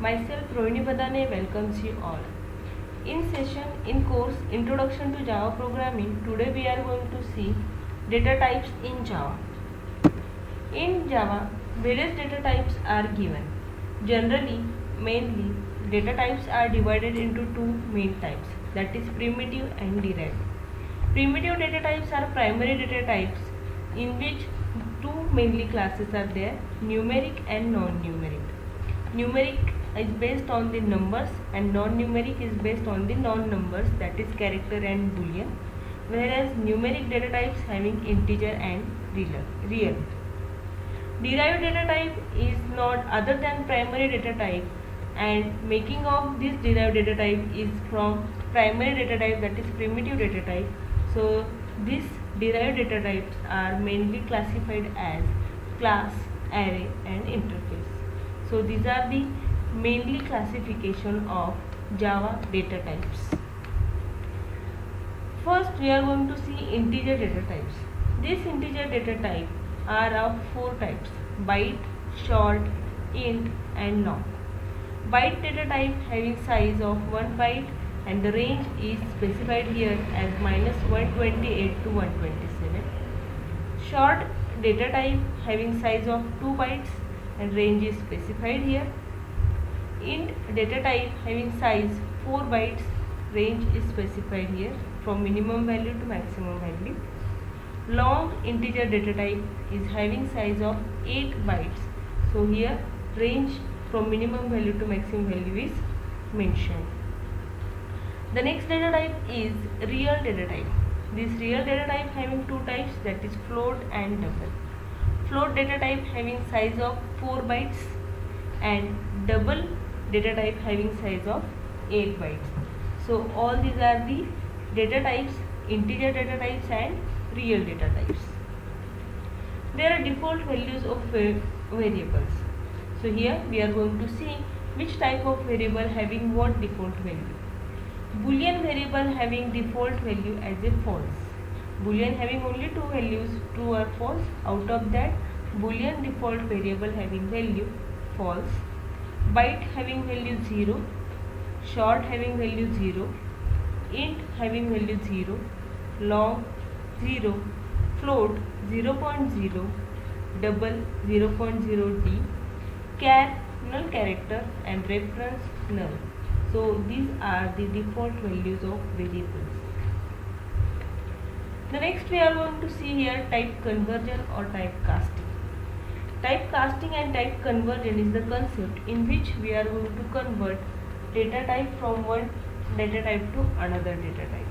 Myself Rohini Badane welcomes you all. In course Introduction to Java Programming, today we are going to see data types in Java. In Java, various data types are given. Generally, mainly, data types are divided into two main types, that is primitive and derived. Primitive data types are primary data types in which two mainly classes are there, numeric and non-numeric. Numeric is based on the numbers and non-numeric is based on the non-numbers, that is character and boolean, whereas numeric data types having integer and real. Derived data type is not other than primary data type, and making of this derived data type is from primary data type, that is primitive data type. So these derived data types are mainly classified as class, array and interface. So these are the mainly classification of Java data types. First we are going to see integer data types. This integer data type are of four types: byte, short, int and long. Byte data type having size of 1 byte and the range is specified here as -128 to 127. Short data type having size of 2 bytes and range is specified here. Int data type having size 4 bytes, range is specified here from minimum value to maximum value. Long integer data type is having size of 8 bytes. So here range from minimum value to maximum value is mentioned. The next data type is real data type. This real data type having two types, that is float and double. Float data type having size of 4 bytes and double data type having size of 8 bytes. So all these are the data types, integer data types and real data types. There are default values of variables. So here we are going to see which type of variable having what default value. Boolean variable having default value as a false. Boolean having only two values, true or false. Out of that, Boolean default variable having value false. Byte having value 0. Short having value 0. Int having value 0. Long 0. Float 0.0. Double 0.0d. Char null character and reference null. So these are the default values of variables. The next we are going to see here type conversion or typecasting. Typecasting and type conversion is the concept in which we are going to convert data type from one data type to another data type.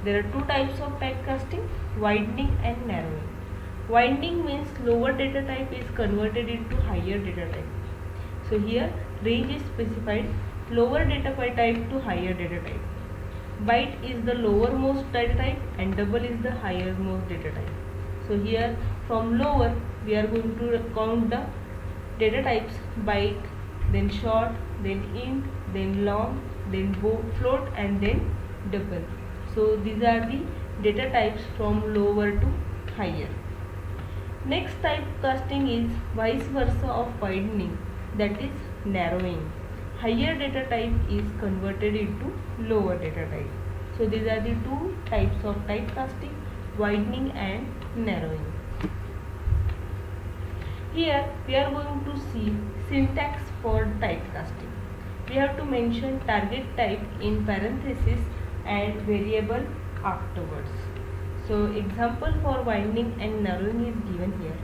There are two types of typecasting, widening and narrowing. Widening means lower data type is converted into higher data type. So here range is specified lower data type to higher data type. Byte is the lowermost data type and double is the highermost data type. So here from lower we are going to count the data types: byte, then short, then int, then long, then float and then double. So these are the data types from lower to higher. Next typecasting is vice versa of widening, that is narrowing. Higher data type is converted into lower data type. So these are the two types of typecasting, widening and narrowing. Here we are going to see syntax for typecasting. We have to mention target type in parenthesis and variable afterwards. So example for widening and narrowing is given here.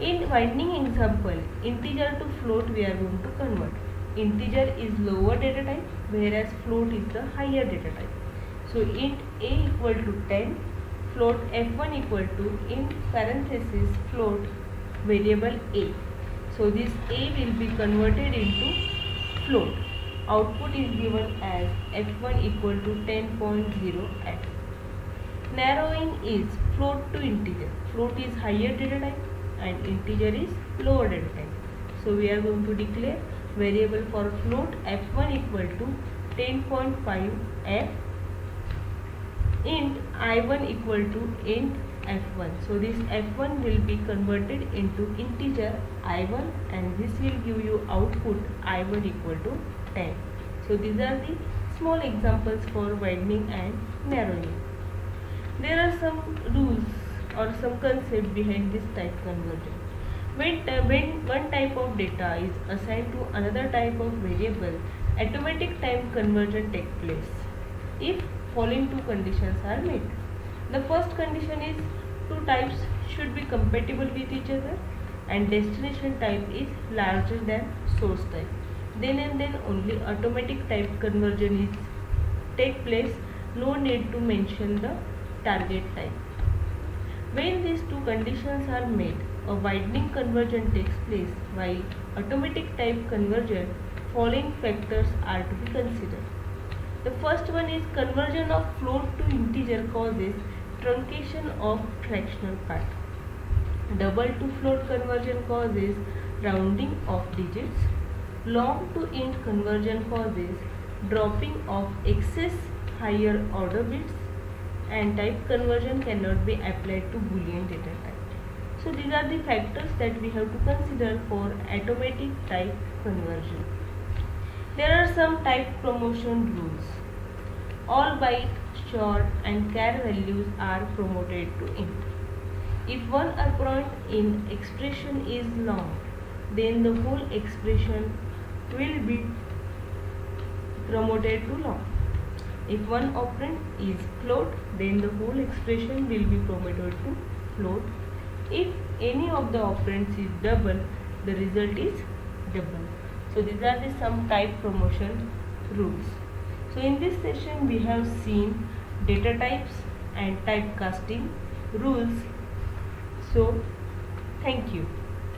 In widening example, integer to float we are going to convert. Integer is lower data type whereas float is the higher data type. So int a equal to 10, float f1 equal to int parenthesis float variable a. So this a will be converted into float. Output is given as f1 equal to 10.0f. Narrowing is float to integer. Float is higher data type and integer is lower data type. So we are going to declare variable for float f1 equal to 10.5f, int I1 equal to int f1. So this f1 will be converted into integer I1 and this will give you output I1 equal to 10. So these are the small examples for widening and narrowing. There are some rules or some concept behind this type conversion. When one type of data is assigned to another type of variable, automatic type conversion takes place if following two conditions are met. The first condition is two types should be compatible with each other and destination type is larger than source type. Then and then only automatic type conversion is take place, no need to mention the target type. When these two conditions are met, a widening conversion takes place while automatic type conversion following factors are to be considered. The first one is conversion of float to integer causes truncation of fractional part. Double to float conversion causes rounding of digits. Long to int conversion causes dropping of excess higher order bits, and type conversion cannot be applied to Boolean data type. So these are the factors that we have to consider for automatic type conversion. There are some type promotion rules. All byte, short and char values are promoted to int. If one operand in expression is long, then the whole expression will be promoted to long. If one operand is float, then the whole expression will be promoted to float. If any of the operands is double, the result is double. So these are the some type promotion rules. So in this session we have seen data types and typecasting rules. So thank you.